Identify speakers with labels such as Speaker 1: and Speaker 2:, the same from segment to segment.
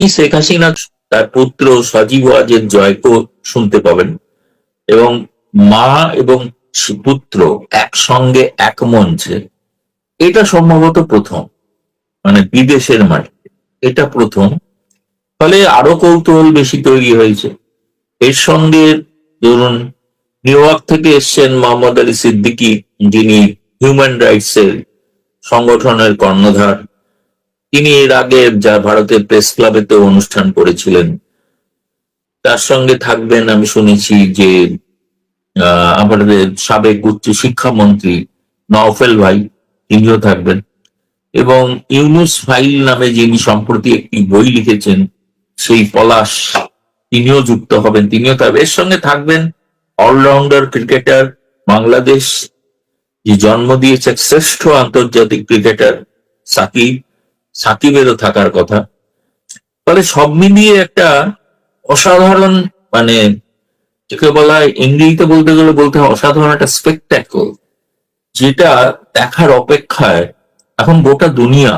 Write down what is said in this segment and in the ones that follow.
Speaker 1: শেখ হাসিনা তার পুত্র সজীব ওয়াজেদ জয়কে শুনতে পাবেন, এবং মা এবং পুত্র একসঙ্গে এক মঞ্চে, এটা সম্ভবত প্রথম, মানে বিদেশের মাটিতে এটা প্রথম। ফলে আরো কৌতূহল বেশি তৈরি হয়েছে। এর সঙ্গে ধরুন নিউ ইয়র্ক থেকে এসছেন মোহাম্মদ আলী সিদ্দিকী, যিনি হিউম্যান রাইটস এর সংগঠনের কর্ণধার। তিনি এর আগে যা ভারতের প্রেস ক্লাবেতে অনুষ্ঠান করেছিলেন। তার সঙ্গে থাকবেন আমি শুনেছি যে আমাদের সাবেক উচ্চ শিক্ষামন্ত্রী নওফেল ভাই, তিনিও থাকবেন, এবং ইউনুস ফাইল নামে যিনি সম্প্রতি একটি বই লিখেছেন সেই পলাশ, তিনিও যুক্ত হবেন, তিনিও থাকবেন। এর সঙ্গে থাকবেন অলরাউন্ডার ক্রিকেটার, বাংলাদেশ যে জন্ম দিয়েছে শ্রেষ্ঠ আন্তর্জাতিক ক্রিকেটার সাকিব, সাকিবেরও থাকার কথা। ফলে সব মিলিয়ে একটা অসাধারণ, মানে যাকে বলা হয় ইংরেজিতে বলতে গেলে বলতে হয় অসাধারণ একটা স্পেকট্যাকল, যেটা দেখার অপেক্ষায় এখন গোটা দুনিয়া।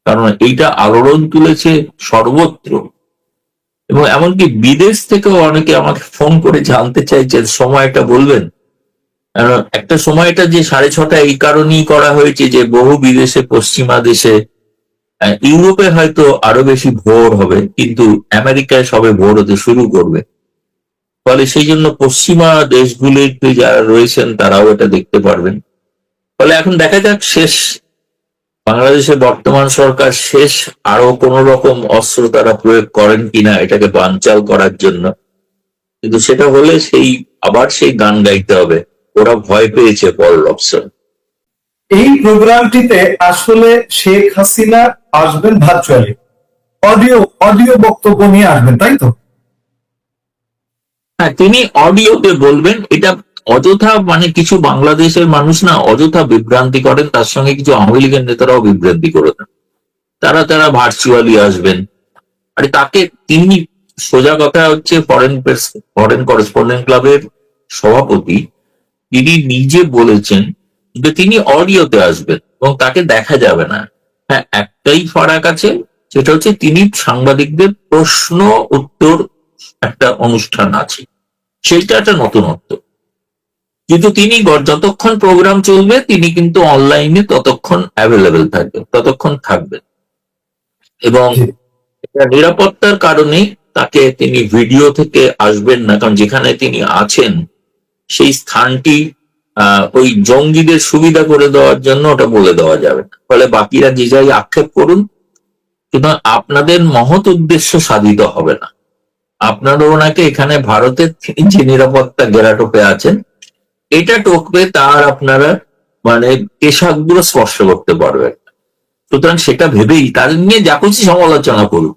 Speaker 1: কারণ এইটা আলোড়ন তুলেছে সর্বত্র, এবং এমনকি বিদেশ থেকেও অনেকে আমাকে ফোন করে জানতে চাইছে সময়টা বলবেন। একটা সময়টা যে 6:30 এই কারণেই করা হয়েছে যে বহু বিদেশে, পশ্চিমা দেশে, ইউরোপে হয়তো আরো বেশি ভোর হবে, কিন্তু আমেরিকায় সবে ভোর হতে শুরু করবে। ফলে সেই জন্য পশ্চিমা দেশগুলিতে যারা রয়েছেন তারাও এটা দেখতে পারবেন। ফলে এখন দেখা যাক শেষ বাংলাদেশের বর্তমান সরকার শেষ আরো কোন রকম অস্ত্র তারা প্রয়োগ করেন কিনা এটাকে বানচাল করার জন্য। কিন্তু সেটা হলে আবার সেই গান গাইতে হবে, ওরা ভয় পেয়েছে পল রবসন।
Speaker 2: এই প্রোগ্রামটিতে আসলে শেখ হাসিনা আসবেন ভার্চুয়ালি, অডিও অডিও বক্তব্য নিয়ে আসবেন, তাই তো?
Speaker 1: হ্যাঁ, তিনি অডিওতে বলবেন। এটা অযথা, মানে কিছু বাংলাদেশের মানুষ না অযথা বিভ্রান্তি করেন, তার সঙ্গে কিছু আওয়ামী লীগের নেতারাও বিভ্রান্তি করে দেন। তারা ভার্চুয়ালি আসবেন। আরে তাকে, তিনি সোজা কথা হচ্ছে ফরেন করেসপন্ডেন্ট ক্লাবের সভাপতি, তিনি নিজে বলেছেন যে তিনি অডিওতে আসবেন এবং তাকে দেখা যাবে না। হ্যাঁ, একটাই ফারাক আছে, সেটা হচ্ছে তিনি সাংবাদিকদের প্রশ্ন উত্তর একটা অনুষ্ঠান আছে, সেইটা একটা নতুনত্ব। কিন্তু তিনি যতক্ষণ প্রোগ্রাম চলবে তিনি কিন্তু অনলাইনে ততক্ষণ অ্যাভেলেবেল থাকবেন, ততক্ষণ থাকবেন। এবং নিরাপত্তার কারণে তাকে, তিনি ভিডিও থেকে আসবেন না, কারণ যেখানে তিনি আছেন সেই স্থানটি ওই জঙ্গিদের সুবিধা করে দেওয়ার জন্য ওটা বলে দেওয়া যাবে না। ফলে বাকিরা যে যাই আক্ষেপ করুন, কিন্তু আপনাদের মহৎ উদ্দেশ্য সাধিত হবে না। আপনারা ওনাকে এখানে ভারতের যে নিরাপত্তা ঘেরাটোপে আছেন এটা টপকে তার আপনারা মানে কেশাগ্র স্পর্শ করতে পারবেন। সুতরাং সেটা ভেবেই তাদের নিয়ে যা খুশি সমালোচনা করুন।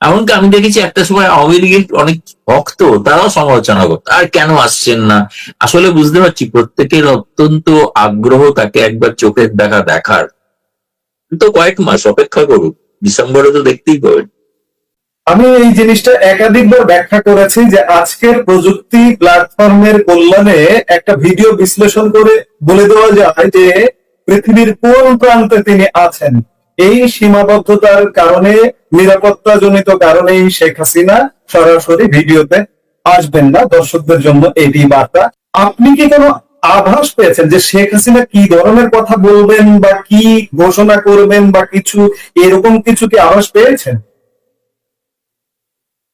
Speaker 1: এমনকি আমি দেখেছি একটা সময় আওয়ামী লীগের অনেক ভক্ত তারাও সমালোচনা করতো, আর কেন আসছেন না। আসলে বুঝতে পারছি প্রত্যেকের অত্যন্ত আগ্রহ তাকে একবার চোখের দেখা দেখার। তো কয়েক মাস অপেক্ষা করুন, ডিসেম্বরে তো দেখতেই পাবেন।
Speaker 2: আমি এই জিনিসটা একাধিকবার ব্যাখ্যা করেছি যে আজকের প্রযুক্তি প্ল্যাটফর্মের কল্যাণে একটা ভিডিও বিশ্লেষণ করে বলে দেওয়া যায় যে পৃথিবীর কোন প্রান্তে তিনি আছেন। এই সীমাবদ্ধতার কারণে, নিরাপত্তা জনিত কারণেই শেখ হাসিনা সরাসরি ভিডিওতে আসবেন না। দর্শকদের জন্য এটি বার্তা। আপনি কি কোনো আভাস পেয়েছেন যে শেখ হাসিনা কি ধরনের কথা বলবেন বা কি ঘোষণা করবেন বা কিছু এরকম কিছু কি আভাস পেয়েছেন?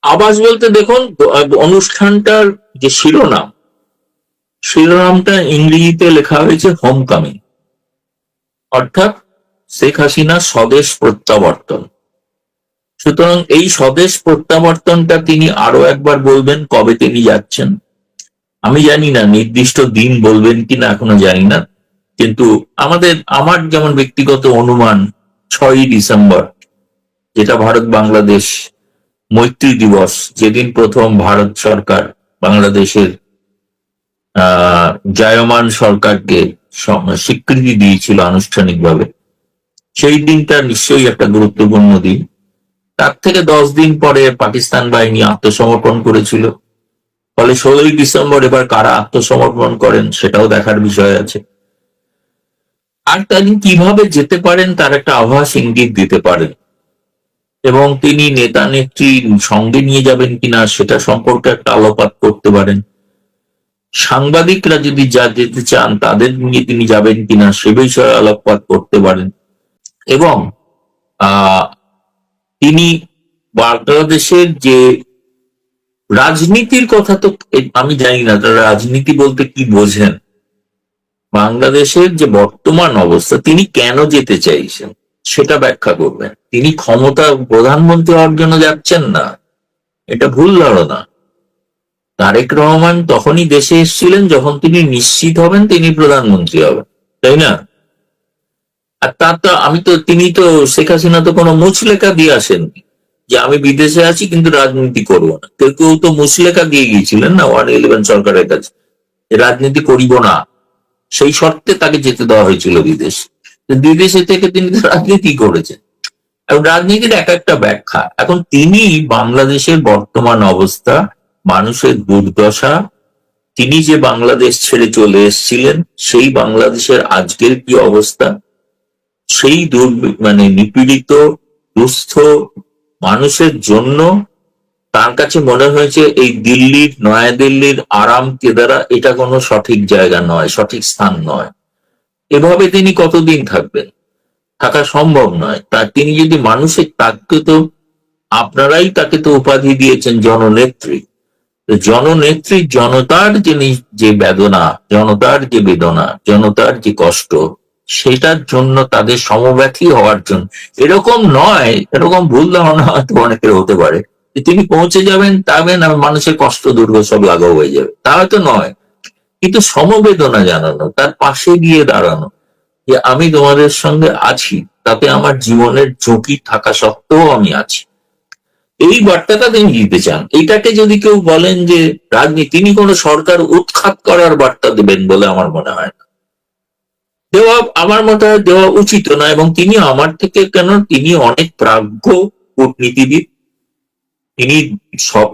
Speaker 1: আবাস বলতে দেখুন, অনুষ্ঠানটার যে শিরোনামটা ইংরেজিতে লেখা হয়েছে হোম কামিং, অর্থাৎ শেখ হাসিনা স্বদেশ প্রত্যাবর্তন। সুতরাং এই স্বদেশ প্রত্যাবর্তনটা তিনি আরো একবার বলবেন। কবে তিনি যাচ্ছেন আমি জানি না, নির্দিষ্ট দিন বলবেন কিনা এখনো জানি না, কিন্তু আমার যেমন ব্যক্তিগত অনুমান 6ই ডিসেম্বর, যেটা ভারত বাংলাদেশ মৈত্রী দিবস, যেদিন প্রথম ভারত সরকার বাংলাদেশের জায়মান সরকারকে স্বীকৃতি দিয়েছিল আনুষ্ঠানিকভাবে, সেই দিনটা নিশ্চয়ই একটা গুরুত্বপূর্ণ দিন। তার থেকে 10 দিন পরে পাকিস্তান বাহিনী আত্মসমর্পণ করেছিল। ফলে 16ই ডিসেম্বর এবার কারা আত্মসমর্পণ করেন সেটাও দেখার বিষয় আছে। আর তিনি কিভাবে যেতে পারেন তার একটা আভাস ইঙ্গিত দিতে পারেন। এবং তিনি নেতা নেত্রী সঙ্গে নিয়ে যাবেন কিনা সেটা সম্পর্কে একটা আলোকপাত করতে পারেন। সাংবাদিকরা যদি যা যেতে চান তাদের নিয়ে তিনি যাবেন কিনা সে বিষয়ে আলোকপাত করতে পারেন। এবং তিনি বাংলাদেশের যে রাজনীতির কথা, তো আমি জানি না তারা রাজনীতি বলতে কি বোঝেন, বাংলাদেশের যে বর্তমান অবস্থা তিনি কেন যেতে চাইছেন সেটা ব্যাখ্যা করবেন। তিনি ক্ষমতা প্রধানমন্ত্রী হওয়ার জন্য যাচ্ছেন না, এটা ভুল ধারণা। তারেক রহমান তখনই দেশে এসেছিলেন যখন তিনি নিশ্চিত হবেন তিনি প্রধানমন্ত্রী হবেন, তাই না? আর তিনি তো শেখ হাসিনা তো কোনো মুচলেখা দিয়ে আসেননি যে আমি বিদেশে আছি কিন্তু রাজনীতি করবো না। কেউ কেউ তো মুচলেখা দিয়ে গিয়েছিলেন না 111 সরকারের কাছে, রাজনীতি করিব না, সেই শর্তে তাকে যেতে দেওয়া হয়েছিল বিদেশে। বিদেশে থেকে তিনি রাজনীতি করেছেন এবং রাজনীতির এক একটা ব্যাখ্যা। এখন তিনি বাংলাদেশের বর্তমান অবস্থা, মানুষের দুর্দশা, তিনি যে বাংলাদেশ ছেড়ে চলে এসেছিলেন সেই বাংলাদেশের আজকের কি অবস্থা, সেই নিপীড়িত দুস্থ মানুষের জন্য তার কাছে মনে হয়েছে এই নয়াদিল্লির আরাম কেদারা এটা কোনো সঠিক জায়গা নয়, সঠিক স্থান নয়। এভাবে তিনি কতদিন থাকবেন? থাকা সম্ভব নয়। তিনি যদি মানুষের, তাকে তো আপনারাই তাকে তো উপাধি দিয়েছেন জননেত্রী। জননেত্রী জনতার যে বেদনা, জনতার যে বেদনা, জনতার যে কষ্ট, সেটার জন্য তাদের সমব্যথী হওয়ার জন্য, এরকম নয়, এরকম ভুল ধারণা হয়তো অনেকের হতে পারে যে তিনি পৌঁছে যাবেন আর মানুষের কষ্ট দুর্গ সব লাঘব হয়ে যাবে, তা হয়তো নয়। কিন্তু সমবেদনা জানানো, তার পাশে গিয়ে দাঁড়ানো যে আমি তোমাদের সঙ্গে আছি, তাতে আমার জীবনের ঝুঁকি থাকা সত্ত্বেও আমি আছি, এই বার্তাটা তিনি দিতে চান। এইটাকে যদি কেউ বলেন যে রাজনীতি, তিনি কোনো সরকার উৎখাত করার বার্তা দেবেন বলে আমার মনে হয় না। আমার মনে হয় দেওয়া উচিত না। এবং তিনি আমার থেকে কেন, তিনি অনেক প্রাজ্ঞ কূটনীতিবিদ, তিনি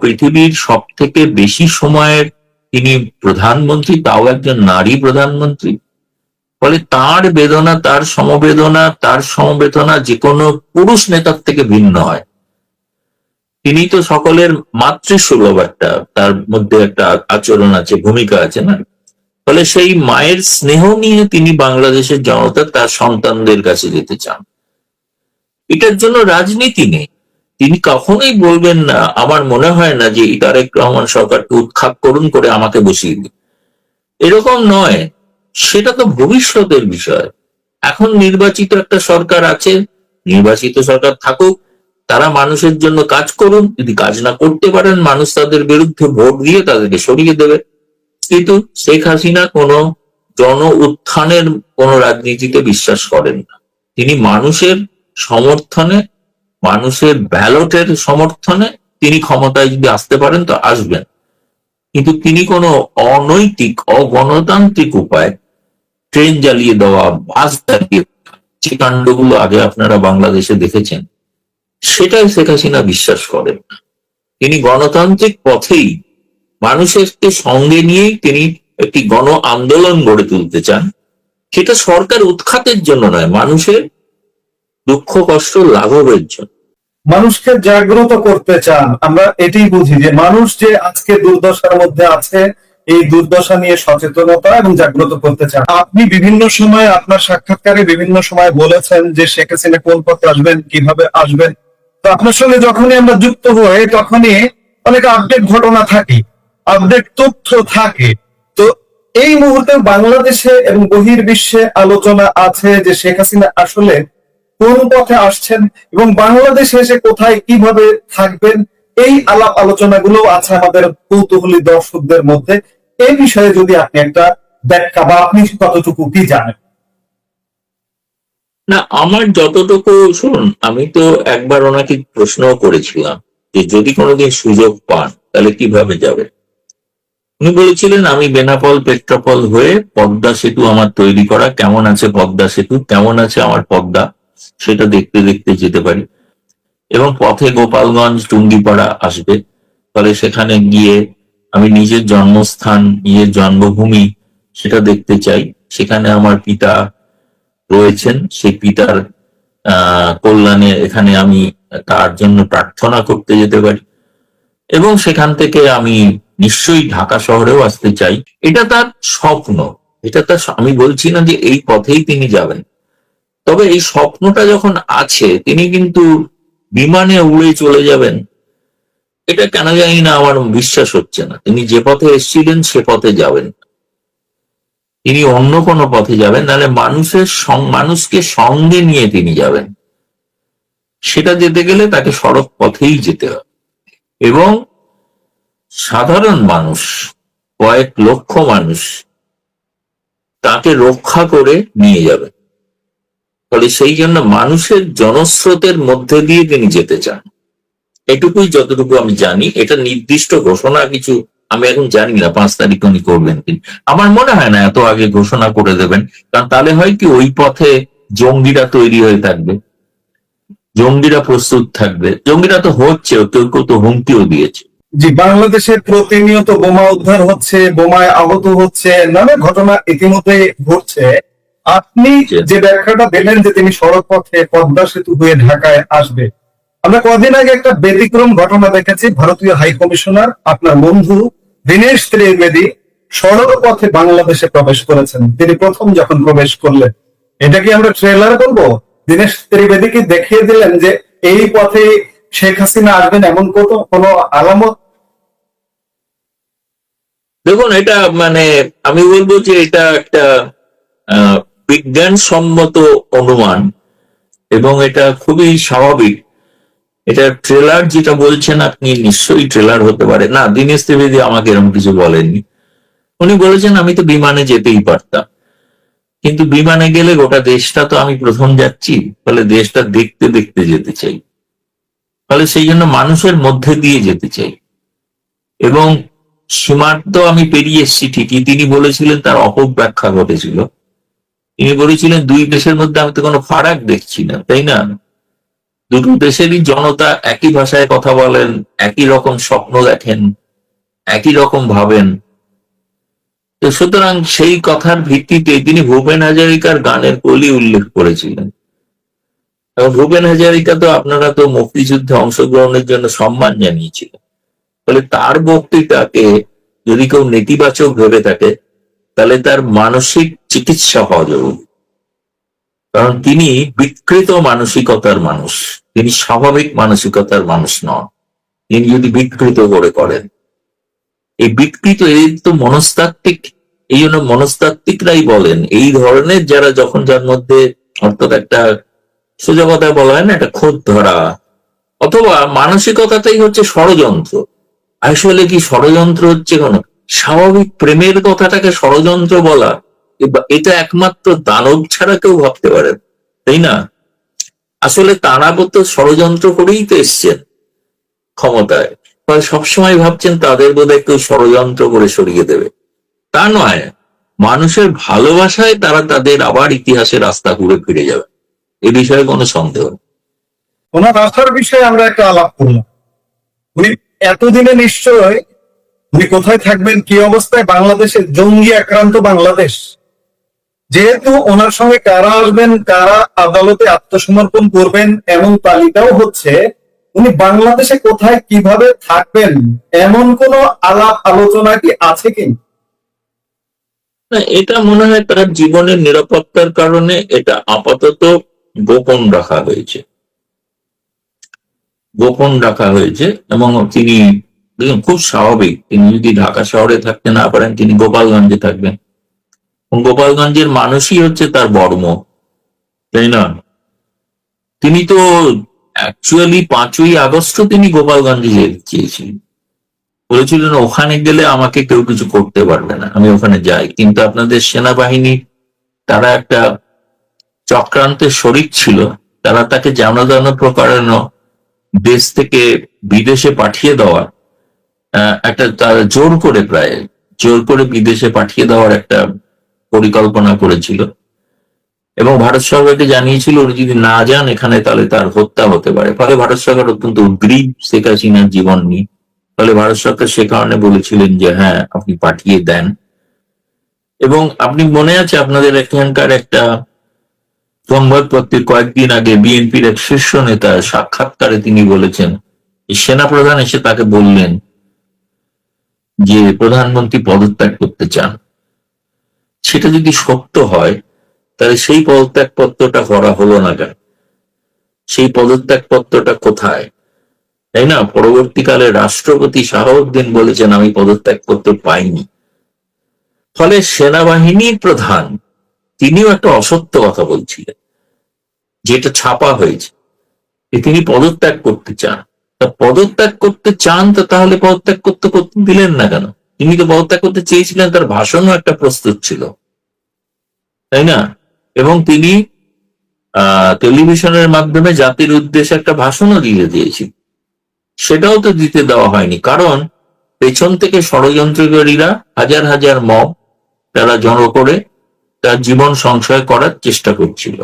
Speaker 1: পৃথিবীর সব থেকে বেশি সময়ের তিনি প্রধানমন্ত্রী, তাও একজন নারী প্রধানমন্ত্রী। ফলে তার বেদনা, তার সমবেদনা যে কোনো পুরুষ নেতার থেকে ভিন্ন হয়। তিনি তো সকলের মাতৃসুলভ, তার মধ্যে একটা আচরণ আছে, ভূমিকা আছে না? ফলে সেই মায়ের স্নেহ নিয়ে তিনি বাংলাদেশের জনতা তার সন্তানদের কাছে যেতে চান। এটার জন্য রাজনীতি নেই। তিনি কখনোই বলবেন না, আমার মনে হয় না যে তারেক রহমান সরকারকে উৎখাত করুন করে আমাকে বসিয়ে দিন, এরকম নয়। সেটা তো ভবিষ্যতের বিষয়। এখন নির্বাচিত একটা সরকার আছে, নির্বাচিত সরকার থাকুক, তারা মানুষের জন্য কাজ করুন। যদি কাজ না করতে পারেন, মানুষ তাদের বিরুদ্ধে ভোট দিয়ে তাদেরকে সরিয়ে দেবে। কিন্তু শেখ হাসিনা কোনো জন উত্থানের কোন রাজনীতিতে বিশ্বাস করেন না। তিনি মানুষের সমর্থনে, মানুষের ব্যালটের সমর্থনে তিনি ক্ষমতায় যদি আসতে পারেন তো আসবেন, কিন্তু তিনি কোনো অনৈতিক, অগণতান্ত্রিক উপায় ট্রেন জ্বালিয়ে দেওয়া, বাস জ্বালিয়ে যে কাণ্ডগুলো আগে আপনারা বাংলাদেশে দেখেছেন, সেটাই শেখ হাসিনা বিশ্বাস করেন না। তিনি গণতান্ত্রিক পথেই মানুষকে সঙ্গে নিয়েই তিনি একটি গণ আন্দোলন গড়ে তুলতে চান। সেটা সরকার উৎখাতের জন্য নয়, মানুষের দুঃখ কষ্ট লাঘবের জন্য।
Speaker 2: মানুষকে জাগ্রত করতে চান। আমরা এটাই বুঝি যে মানুষ যে আজকে দুর্দশার মধ্যে আছে, এই দুর্দশা নিয়ে সচেতনতা এবং জাগ্রত করতে চান। আপনি বিভিন্ন সময় আপনার সাক্ষাৎকারে বিভিন্ন সময় বলেছেন যে শেখ হাসিনা কোন পথে আসবেন, কিভাবে আসবেন। তো আপনার সঙ্গে যখনই আমরা যুক্ত হই তখনই অনেক আপডেট ঘটনা থাকে, আপডেট তথ্য থাকে। তো এই মুহূর্তে বাংলাদেশে এবং বহির্বিশ্বে আলোচনা আছে যে শেখ হাসিনা আসলে কোন পথে আসছেন এবং বাংলাদেশে এসে কোথায় কিভাবে থাকবেন, এই আলাপ আলোচনাগুলো আছে আমাদের কৌতূহলী দর্শকদের মধ্যে। এই বিষয়ে যদি আপনি একটা ব্যাখ্যা বা আপনি কতটুকু কি জানেন?
Speaker 1: না, আমার যতটুকু, শুনুন, আমি তো একবার ওনাকে প্রশ্ন করেছিলাম যে যদি কোনোদিন সুযোগ পান তাহলে কিভাবে যাবে। উনি বলেছিলেন আমি বেনাপোল পেট্রাপোল হয়ে পদ্মা সেতু আমার তৈরি করা, কেমন আছে পদ্মা সেতু, কেমন আছে আমার পদ্মা, সেটা দেখতে দেখতে যেতে পারি। এবং পথে গোপালগঞ্জ, টুঙ্গিপাড়া আসবে। ফলে সেখানে গিয়ে আমি নিজের জন্মস্থান, নিজের জন্মভূমি সেটা দেখতে চাই। সেখানে আমার পিতা রয়েছেন, সেই পিতার কল্যাণে এখানে আমি তার জন্য প্রার্থনা করতে যেতে পারি, এবং সেখান থেকে আমি নিশ্চয়ই ঢাকা শহরেও আসতে চাই। এটা তার স্বপ্ন, এটা তার, আমি বলছি না যে এই পথেই তিনি যাবেন, তবে এই স্বপ্নটা যখন আছে, তিনি কিন্তু বিমানে উড়ে চলে যাবেন এটা কেন জানি না, আমার বিশ্বাস হচ্ছে না। তিনি যে পথে এসেছিলেন সে পথে যাবেন, তিনি অন্য কোনো পথে যাবেন, নাহলে মানুষকে সঙ্গে নিয়ে তিনি যাবেন। সেটা যেতে গেলে তাকে সড়ক পথেই যেতে হবে, এবং সাধারণ মানুষ, কয়েক লক্ষ মানুষ তাকে রক্ষা করে নিয়ে যাবেন। ফলে সেই জন্য মানুষের জনস্রোতের মধ্যে দিয়ে তিনি যেতে চান, এটুকুই যতটুকু আমি জানি। এটা নির্দিষ্ট ঘোষণা কিছু আমি এখন জানি না 5 তারিখ উনি করবেন কিনা। আমার মনে হয় না এত আগে ঘোষণা করে দেবেন, কারণ তাহলে হয় কি, ওই পথে জঙ্গিরা তৈরি হয়ে থাকবে, জঙ্গিরা প্রস্তুত থাকবে। জঙ্গিরা তো হচ্ছে, কেউ কেউ তো হুমকিও দিয়েছে।
Speaker 2: জি, বাংলাদেশে প্রতিনিয়ত বোমা উদ্ধার হচ্ছে, বোমায় আহত হচ্ছে, নানা ঘটনা ইতিমধ্যে ঘটছে। আপনি যে ব্যাখ্যাটা দিলেন যে তিনি সড়ক পথে পদ্মা সেতু হয়ে ঢাকায় আসবে, আমরা কদিন আগে একটা ব্যতিক্রম ঘটনা দেখেছি। ভারতীয় হাই কমিশনার আপনার বন্ধু দীনেশ ত্রিবেদী সড়ক পথে বাংলাদেশে প্রবেশ করেছেন। তিনি প্রথম যখন প্রবেশ করলেন, এটা কি আমরা ট্রেলার বলবো? দীনেশ ত্রিবেদী কি দেখিয়ে দিলেন যে এই পথে শেখ হাসিনা আসবেন, এমন কোনো আলামত?
Speaker 1: দেখুন, এটা মানে আমি বলবো যে এটা একটা বিজ্ঞানসম্মত অনুমান, এবং এটা খুবই স্বাভাবিক। এটা ট্রেলার যেটা বলছেন আপনি, নিশ্চয়ই ট্রেলার হতে পারে না। দীনেশ ত্রিবেদী আমাকে এরকম কিছু বলেননি। উনি বলেছেন আমি তো বিমানে যেতেই পারতাম, কিন্তু বিমানে গেলে গোটা দেশটা তো আমি প্রথম যাচ্ছি, ফলে দেশটা দেখতে দেখতে যেতে চাই, ফলে সেই জন্য মানুষের মধ্যে দিয়ে যেতে চাই। এবং সীমান্ত আমি পেরিয়ে এসেছি ঠিকই, তিনি বলেছিলেন তার অপব্যাখ্যা ঘটেছিল। তিনি বলেছিলেন দুই দেশের মধ্যে আমি তো কোনো ফারাক দেখছি না, তাই না? দুটো দেশেরই জনতা একই ভাষায় কথা বলেন, একই রকম স্বপ্ন দেখেন, একই রকম ভাবেন। তো সুতরাং সেই কথার ভিত্তিতে তিনি ভূপেন হাজারিকার গানের কলি উল্লেখ করেছিলেন। এবং ভূপেন হাজারিকা তো, আপনারা তো মুক্তিযুদ্ধে অংশগ্রহণের জন্য সম্মান জানিয়েছিলেন, ফলে তার বক্তৃতাকে যদি কেউ নেতিবাচক ভেবে থাকে, তাহলে তার মানসিক চিকিৎসা হওয়া জরুরি। কারণ তিনি বিকৃত মানসিকতার মানুষ, তিনি স্বাভাবিক মানসিকতার মানুষ নন। তিনি যদি বিকৃত করে করেন, এই বিকৃত, এই তো মনস্তাত্ত্বিক, এই জন্য মনস্তাত্ত্বিকরাই বলেন এই ধরনের যারা, যখন যার মধ্যে, অর্থাৎ একটা সোজা কথায় বলা হয় না, একটা খোদ ধরা অথবা মানসিকতাটাই হচ্ছে ষড়যন্ত্র। আসলে কি ষড়যন্ত্র হচ্ছে কোন স্বাভাবিক প্রেমের কথাটাকে ষড়যন্ত্র বলা, এটা একমাত্র দানব ছাড়া কেউ ভাবতে পারে, তাই না? আসলে তারা তো ষড়যন্ত্র করেই তো এসছেন ক্ষমতায়, ফলে সবসময় ভাবছেন তাদের বোধহয় কেউ ষড়যন্ত্র করে সরিয়ে দেবে। তা নয়, মানুষের ভালোবাসায় তারা তাদের আবার ইতিহাসের রাস্তা ঘুরে ফিরে যাবে, এ বিষয়ে কোনো সন্দেহ নেই।
Speaker 2: ওনার আসার বিষয়ে আমরা একটা আলাপ করলাম। উনি এতদিনে নিশ্চয় উনি কোথায় থাকবেন, কি অবস্থায়, বাংলাদেশে জঙ্গি আক্রান্ত বাংলাদেশ, যেহেতু ওনার সঙ্গে কারা আসবেন, কারা আদালতে আত্মসমর্পণ করবেন এমন তালিকাও হচ্ছে, উনি বাংলাদেশে কোথায় কিভাবে থাকবেন এমন কোন আলাপ আলোচনা কি আছে কি?
Speaker 1: না, এটা মনে হয় তার জীবনের নিরাপত্তার কারণে এটা আপাতত গোপন রাখা হয়েছে, গোপন রাখা হয়েছে। এবং তিনি দেখুন, খুব স্বাভাবিক, তিনি যদি ঢাকা শহরে থাকতে না পারেন, তিনি গোপালগঞ্জে থাকবেন। গোপালগঞ্জের মানুষই হচ্ছে তার বর্ম, তাই না? তিনি তো অ্যাকচুয়ালি 5ই আগস্ট তিনি গোপালগঞ্জে যেতে চেয়েছিলেন, বলেছিলেন ওখানে গেলে আমাকে কেউ কিছু করতে পারবে না, আমি ওখানে যাই। কিন্তু আপনাদের সেনাবাহিনী, তারা একটা চক্রান্তের শরিক ছিল, তারা তাকে যেন যেন প্রকারানো দেশ থেকে বিদেশে পাঠিয়ে দেওয়া, একটা তারা জোর করে বিদেশে পাঠিয়ে দেওয়ার একটা পরিকল্পনা করেছিল। এবং ভারত সরকারকে জানিয়েছিল উনি যদি না যান এখানে, তাহলে তার হত্যা হতে পারে। ফলে ভারত সরকার অত্যন্ত উদ্গ্রীব শেখ হাসিনার জীবন নিয়ে। ফলে ভারত সরকার সে কারণে বলেছিলেন যে হ্যাঁ, আপনি পাঠিয়ে দেন। এবং আপনি মনে আছে আপনাদের এখানকার একটা সংবাদপত্রে কয়েকদিন আগে বিএনপির এক শীর্ষ নেতা সাক্ষাৎকারে তিনি বলেছেন, সেনাপ্রধান এসে তাকে বললেন যে প্রধানমন্ত্রী পদত্যাগ করতে চান। সেটা যদি সত্য হয় তাহলে সেই পদত্যাগ পত্রটা করা হলো না কেন? সেই পদত্যাগ পত্রটা কোথায়? তাই না? পরবর্তীকালে রাষ্ট্রপতি শাহাবুদ্দিন বলেছেন আমি পদত্যাগ পত্র পাইনি। ফলে সেনাবাহিনীর প্রধান তিনিও একটা অসত্য কথা বলছিলেন, যেটা ছাপা হয়েছে, তিনি পদত্যাগ করতে চান। তা পদত্যাগ করতে চান তো তাহলে পদত্যাগ করতে দিলেন না কেন? তিনি তো পদত্যাগ করতে চেয়েছিলেন, তার ভাষণও একটা প্রস্তুত ছিল, তাই না? এবং তিনি টেলিভিশনের মাধ্যমে জাতির উদ্দেশ্যে একটা ভাষণও দিয়ে দিয়েছিল, সেটাও তো দিতে দেওয়া হয়নি। কারণ পেছন থেকে ষড়যন্ত্রকারীরা হাজার হাজার মব তারা জড়ো করে তার জীবন সংশয় করার চেষ্টা করছিল।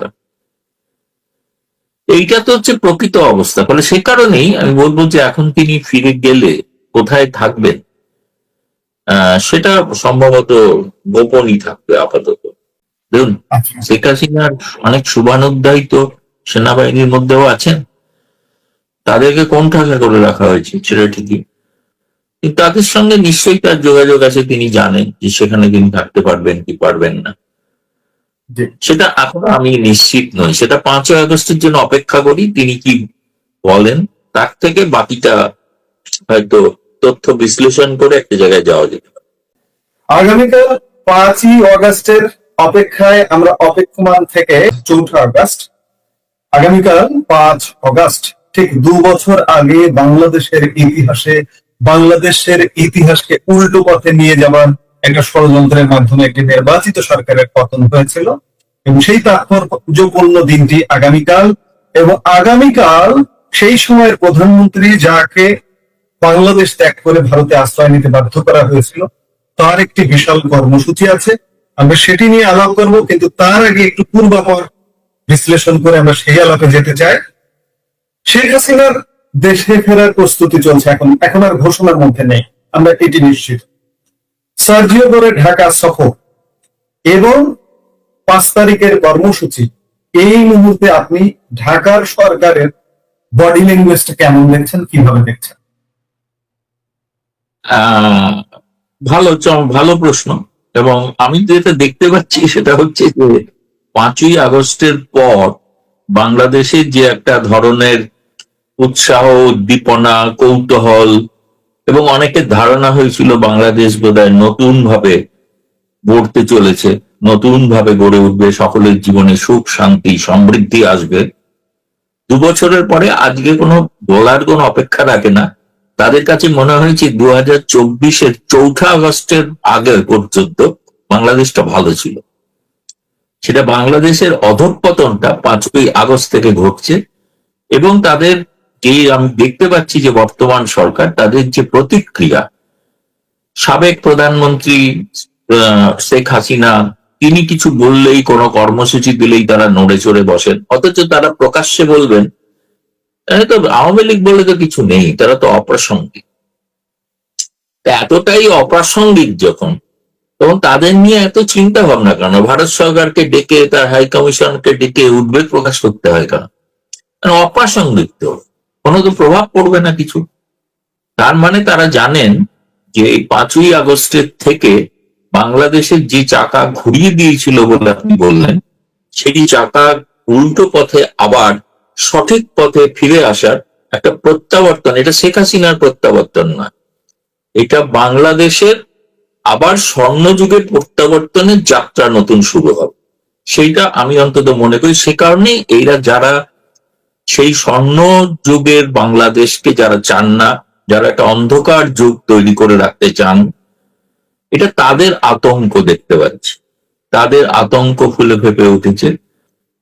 Speaker 1: এইটা তো হচ্ছে প্রকৃত অবস্থা। ফলে সে কারণেই আমি বলবো যে এখন তিনি ফিরে গেলে কোথায় থাকবেন সেটা সম্ভবত গোপনই থাকবে আপাতত। দেখুন, শেখ হাসিনার অনেক শুভানুধ্যায়ী তো সেনাবাহিনীর মধ্যেও আছেন, তাদেরকে কোন ঠাসা করে রাখা হয়েছে সেটা ঠিকই, কিন্তু তাদের সঙ্গে নিশ্চয়ই তার যোগাযোগ আছে, তিনি জানেন যে সেখানে তিনি থাকতে পারবেন কি পারবেন না। সেটা এখনো আমি নিশ্চিত নই। সেটা 5ই আগস্টের জন্য অপেক্ষা করি, তিনি কি বলেন, তার থেকে বাকিটা হয়তো তথ্য বিশ্লেষণ করে একটা জায়গায় যাওয়া যেতে পারে।
Speaker 2: আগামীকাল 5ই আগস্টের অপেক্ষায় আমরা অপেক্ষমান থেকে 4 আগস্ট। আগামীকাল 5 আগস্ট, ঠিক 2 বছর আগে বাংলাদেশের ইতিহাসকে উল্টো পথে নিয়ে যাওয়ার একটা ষড়যন্ত্রের মাধ্যমে একটি নির্বাচিত সরকারের পতন হয়েছিল, এবং সেই তাৎপর্যপূর্ণ দিনটি আগামীকাল। এবং আগামীকাল সেই সময়ের প্রধানমন্ত্রী, যাকে বাংলাদেশ ত্যাগ করে ভারতে আশ্রয় নিতে বাধ্য করা হয়েছিল, তার একটি বিশাল কর্মসূচি আছে। আমরা সেটি নিয়ে আলাপ করবো, কিন্তু তার আগে একটু পূর্বাপর বিশ্লেষণ করে আমরা সেই আলাপে যেতে চাই। শেখ হাসিনার দেশে ফেরার প্রস্তুতি চলছে, এখন আর ঘোষণার মধ্যে নেই, আমরা এটি নিশ্চিত। সার্জিও করে ঢাকা সফর এবং 5 তারিখের কর্মসূচি, এই মুহূর্তে আপনি ঢাকার সরকারের বডি ল্যাঙ্গুয়েজটা কেমন দেখছেন, কিভাবে দেখছেন?
Speaker 1: ভালো প্রশ্ন। এবং আমি যেটা দেখতে পাচ্ছি সেটা হচ্ছে যে 5ই আগস্টের পর বাংলাদেশে যে একটা ধরনের উৎসাহ, উদ্দীপনা, কৌতূহল, এবং অনেকের ধারণা হয়েছিল বাংলাদেশ বোধহয় নতুন ভাবে গড়তে চলেছে, নতুন ভাবে গড়ে উঠবে, সকলের জীবনে সুখ, শান্তি, সমৃদ্ধি আসবে। 2 বছরের পরে আজকে কোনো বলার কোনো অপেক্ষা রাখে না। তাদের কাছে মনে হয়েছে 2024-এর 4 আগস্টের আগে পর্যন্ত বাংলাদেশটা ভালো ছিল। সেটা বাংলাদেশের অধঃপতনটা 5ই আগস্ট থেকে ঘটছে। এবং তাদের যে আমি দেখতে পাচ্ছি যে বর্তমান সরকার, তাদের যে প্রতিক্রিয়া, সাবেক প্রধানমন্ত্রী শেখ হাসিনা, তিনি কিছু বললেই, কোনো কর্মসূচি দিলেই তারা নড়ে চড়ে বসেন, অথচ তারা প্রকাশ্যে বলবেন তো আওয়ামী লীগ বলে তো কিছু নেই, তারা তো অপ্রাসঙ্গিক। এতটাই অপ্রাসঙ্গিক যখন, তখন তাদের নিয়ে এত চিন্তা ভাবনা কেন? ভারত সরকারকে ডেকে, তার হাই কমিশনকে ডেকে উদ্বেগ প্রকাশ করতে হয় কেন? অপ্রাসঙ্গিক তো, কোনো তো প্রভাব পড়বে না কিছু। তার মানে তারা জানেন যে এই 5ই আগস্টের থেকে বাংলাদেশের যে চাকা ঘুরিয়ে দিয়েছিল বলে আপনি বললেন, সেটি চাকা উল্টো পথে আবার সঠিক পথে ফিরে আসার একটা প্রত্যাবর্তন। এটা শেখ হাসিনার প্রত্যাবর্তন না, এটা বাংলাদেশের আবার স্বর্ণযুগের প্রত্যাবর্তনের যাত্রা নতুন শুরু হবে, সেইটা আমি অন্তত মনে করি। সে কারণেই এইরা, যারা সেই স্বর্ণ যুগের বাংলাদেশকে যারা চান না, যারা একটা অন্ধকার যুগ তৈরি করে রাখতে চান, এটা তাদের আতঙ্ক দেখতে পাচ্ছি। তাদের আতঙ্ক ফুলে ফেপে উঠেছে,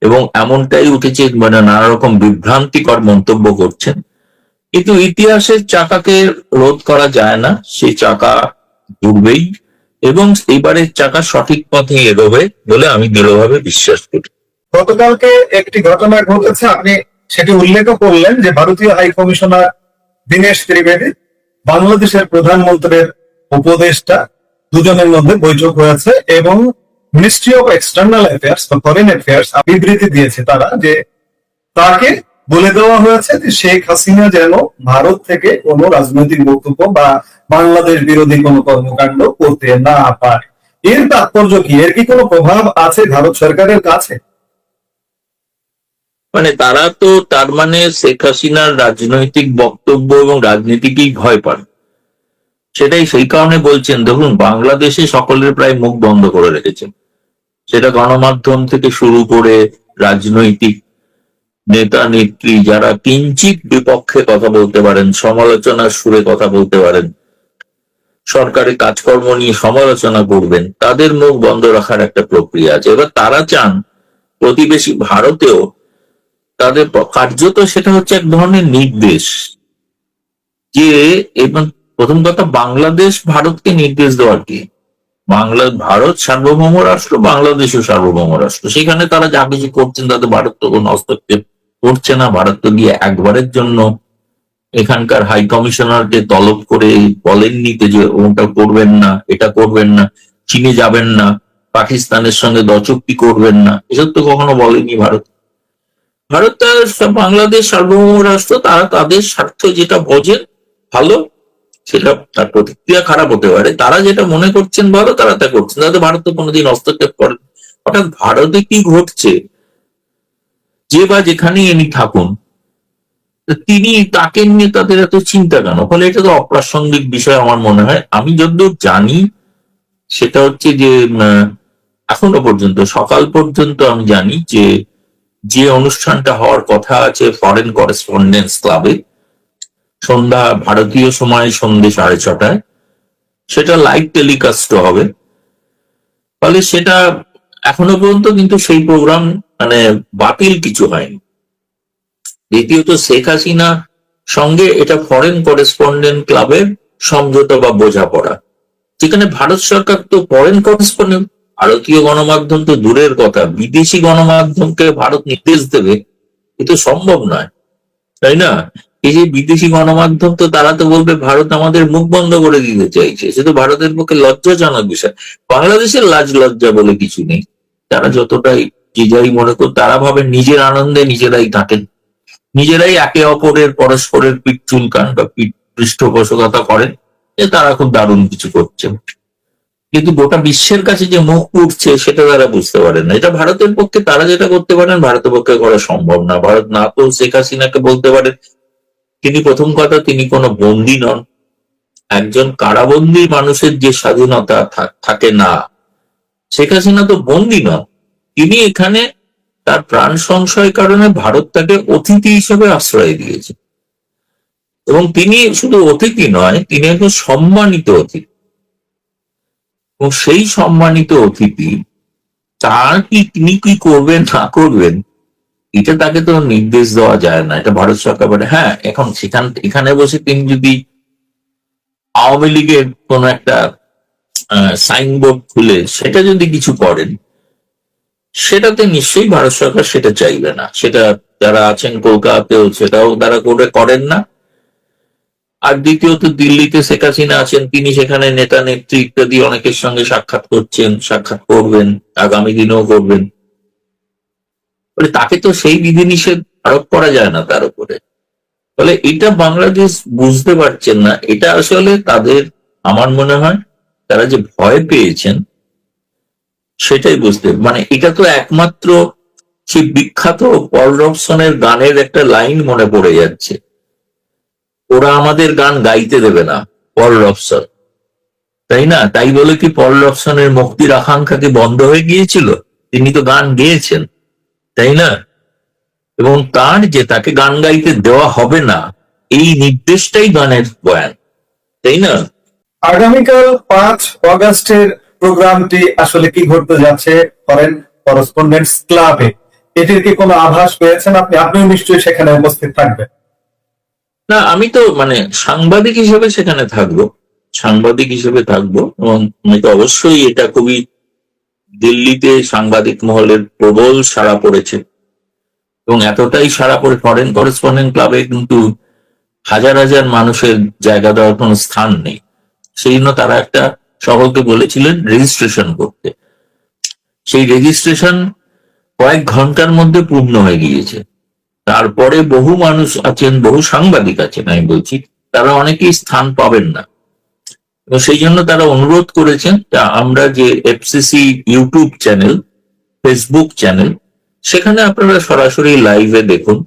Speaker 1: এবং এমনটাই উঠেছে মানে নানা রকম বিভ্রান্তিকর মন্তব্য করছেন। কিন্তু ইতিহাসের চাকাকে রোধ করা যায় না, সেই চাকা ঘুরবেই, এবং এইবারের চাকা সঠিক পথে এগোবে বলে আমি দৃঢ়ভাবে বিশ্বাস করি।
Speaker 2: গতকালকে একটি ঘটনা ঘটেছে, আপনি সেটি উল্লেখ করলেন, যে ভারতীয় হাই কমিশনার দীনেশ ত্রিবেদী, বাংলাদেশের প্রধানমন্ত্রীর উপদেষ্টা, দুজনের মধ্যে বৈঠক হয়েছে, এবং মিনিস্ট্রি অফ এক্সটার্নাল অ্যাফেয়ার্স বা ফরেন অ্যাফেয়ার্স বিবৃতি দিয়েছে তারা যে তাকে বলে দেওয়া হয়েছে যে শেখ হাসিনা যেন ভারত থেকে কোনো রাজনৈতিক বক্তব্য বা বাংলাদেশ বিরোধী কোনো কর্মকাণ্ড করতে না পারে। এর তাৎপর্য কি? এর কি কোনো প্রভাব আছে ভারত সরকারের কাছে?
Speaker 1: মানে তারা তো তার মানে শেখ হাসিনার রাজনৈতিক বক্তব্য এবং রাজনীতিকেই ভয় পান, সেটাই সেই কারণে বলছেন। দেখুন, বাংলাদেশে সকলের প্রায় মুখ বন্ধ করে রেখেছেন, সেটা গণমাধ্যম থেকে শুরু করে রাজনৈতিক নেতা নেত্রী যারা কিঞ্চিত বিপক্ষে কথা বলতে পারেন, সমালোচনার সুরে কথা বলতে পারেন, সরকারি কাজকর্ম নিয়ে সমালোচনা করবেন, তাদের মুখ বন্ধ রাখার একটা প্রক্রিয়া আছে। এবার তারা চান প্রতিবেশী ভারতেও তাদের কার্যত সেটা হচ্ছে এক ধরনের নির্দেশ যে, এবং প্রথম কথা, বাংলাদেশ ভারতকে নির্দেশ দেওয়ার কি? ভারত সার্বভৌম রাষ্ট্র, বাংলাদেশও সার্বভৌম রাষ্ট্র, সেখানে তারা যা কিছু করছেন তাতে ভারত তো কোনো হস্তক্ষেপ করছে না। ভারত তো গিয়ে একবারের জন্য এখানকার হাই কমিশনারকে তলব করে বলেননি যে ওটা করবেন না, এটা করবেন না, চীনে যাবেন না, পাকিস্তানের সঙ্গে দচুক্তি করবেন না, এসব তো কখনো বলেনি ভারত। ভারত বাংলাদেশ সার্বভৌম রাষ্ট্র, তারা তাদের স্বার্থ যেটা বোঝেন ভালো, সেটা তার প্রতিক্রিয়া খারাপ হতে পারে, তারা যেটা মনে করছেন ভালো তারা তা করছেন, তাতে ভারত তো কোনোদিন হস্তক্ষেপ করেন। অর্থাৎ ভারতে কি ঘটছে, যে বা যেখানেই ইনি থাকুন, তিনি তাকে নিয়ে তাদের এত চিন্তা কেন? ফলে এটা তো অপ্রাসঙ্গিক বিষয় আমার মনে হয়। আমি যতদূর জানি সেটা হচ্ছে যে এখনো পর্যন্ত, সকাল পর্যন্ত আমি জানি যে যে অনুষ্ঠানটা হওয়ার কথা আছে ফরেন করেসপন্ডেন্স ক্লাবে সন্ধ্যা ভারতীয় সময় সন্ধ্যে 6:30টায়, সেটা লাইভ টেলিকাস্ট হবে। ফলে সেটা এখনো পর্যন্ত কিন্তু সেই প্রোগ্রাম মানে বাতিল কিছু হয়নি। দ্বিতীয়ত, শেখ হাসিনা সঙ্গে এটা ফরেন করেসপন্ডেন্ট ক্লাবের সমঝোতা বা বোঝাপড়া, যেখানে ভারত সরকার তো ফরেন করেসপন্ডেন্ট, ভারতীয় গণমাধ্যম তো দূরের কথা, বিদেশি গণমাধ্যমকে ভারত নির্দেশ দেবে এ তো সম্ভব নয়, তাই না? এই যে বিদেশি গণমাধ্যম, তো তারা তো বলবে ভারত আমাদের মুখ বন্ধ করে দিতে চাইছে, সে তো ভারতের পক্ষে লজ্জাজনক বিষয়। বাংলাদেশের লাজ লজ্জা বলে কিছু নেই, তারা যতটাই যে যাই মনে কর, তারা ভাবে নিজের আনন্দে নিজেরাই থাকেন, নিজেরাই একে অপরের পরস্পরের পিঠ চুলকান বা পৃষ্ঠপোষকতা করেন, যে তারা খুব দারুণ কিছু করছেন। কিন্তু গোটা বিশ্বের কাছে যে মুখ উঠছে সেটা তারা বুঝতে পারেন না। এটা ভারতের পক্ষে তারা যেটা করতে পারেন ভারতের পক্ষে করা সম্ভব না। ভারত না তো শেখ হাসিনাকে বলতে পারে তিনি, প্রথম কথা, তিনি কোনো বন্দী নন। একজন কারাবন্দী মানুষের যে স্বাধীনতা থাকে না, শেখ হাসিনা তো বন্দী নন। তিনি এখানে তার প্রাণ সংশয়ের কারণে ভারত তাকে অতিথি হিসেবে আশ্রয় দিয়েছে, এবং তিনি শুধু অতিথি নয়, তিনি একজন সম্মানিত অতিথি। এবং সেই সম্মানিত অতিথি তার কি তিনি কি করবেন না করবেন এটা তাকে তো নির্দেশ দেওয়া যায় না, এটা ভারত সরকার বলে। হ্যাঁ, এখন এখানে বসে তিনি যদি আওয়ামী লীগের কোন একটা সাইনবোর্ড খুলে সেটা যদি কিছু করেন, সেটাতে নিশ্চয়ই ভারত সরকার সেটা চাইবে না। সেটা যারা আছেন কলকাতাতেও সেটাও তারা করেন না। আর দ্বিতীয়ত, দিল্লিতে শেখ হাসিনা আছেন, তিনি সেখানে নেতা নেত্রী ইত্যাদি অনেকের সঙ্গে সাক্ষাৎ করছেন, সাক্ষাৎ করবেন, আগামী দিনেও করবেন। ফলে তাকে তো সেই বিধিনিষেধ আরোপ করা যায় না তার উপরে। ফলে এটা বাংলাদেশ বুঝতে পারছেন না। এটা আসলে তাদের, আমার মনে হয় তারা যে ভয় পেয়েছেন সেটাই বুঝতে, মানে এটা তো একমাত্র সেই বিখ্যাত পল রবসনের গানের একটা লাইন মনে পড়ে যাচ্ছে, ওরা আমাদের গান গাইতে দেবে না, পল রবসন, তাই না? তাই বলে কি পল রবসনের মুক্তির আকাঙ্ক্ষা কি বন্ধ হয়ে গিয়েছিল? তিনি তো গান গেয়েছেন, তাই না? এবং তার যে তাকে গান গাইতে দেওয়া হবে না, এই নির্দেশটাই গানের বয়ান, তাই না?
Speaker 2: আগামীকাল 5 অগাস্টের প্রোগ্রামটি আসলে কি ঘটতে যাচ্ছে ফরেন করেসপন্ডেন্টস ক্লাবে, এটির কি কোনো আভাস পেয়েছেন আপনি? আপনিও নিশ্চয়ই সেখানে উপস্থিত থাকবেন।
Speaker 1: না, আমি তো মানে সাংবাদিক হিসেবে সেখানে থাকবো, সাংবাদিক হিসেবে থাকবো। এবং আমি তো অবশ্যই, এটা খুবই, দিল্লিতে সাংবাদিক মহলের প্রবল সাড়া পড়েছে, এবং এতটাই সাড়া পড়ে ফরেন করেসপন্ডেন্ট ক্লাবে কিন্তু হাজার হাজার মানুষের জায়গা দেওয়ার কোনো স্থান নেই। সেই জন্য তারা একটা সকলকে বলেছিলেন রেজিস্ট্রেশন করতে। সেই রেজিস্ট্রেশন কয়েক ঘন্টার মধ্যে পূর্ণ হয়ে গিয়েছে। তারপরে বহু মানুষ আছেন, বহু সাংবাদিক আছেন, আমি বলছি, তারা অনেকেই স্থান পাবেন না। তো সেই জন্য তারা অনুরোধ করেছেন যে আমরা যে FCC YouTube channel, Facebook channel, সেখানে আপনারা সরাসরি লাইভে দেখুন।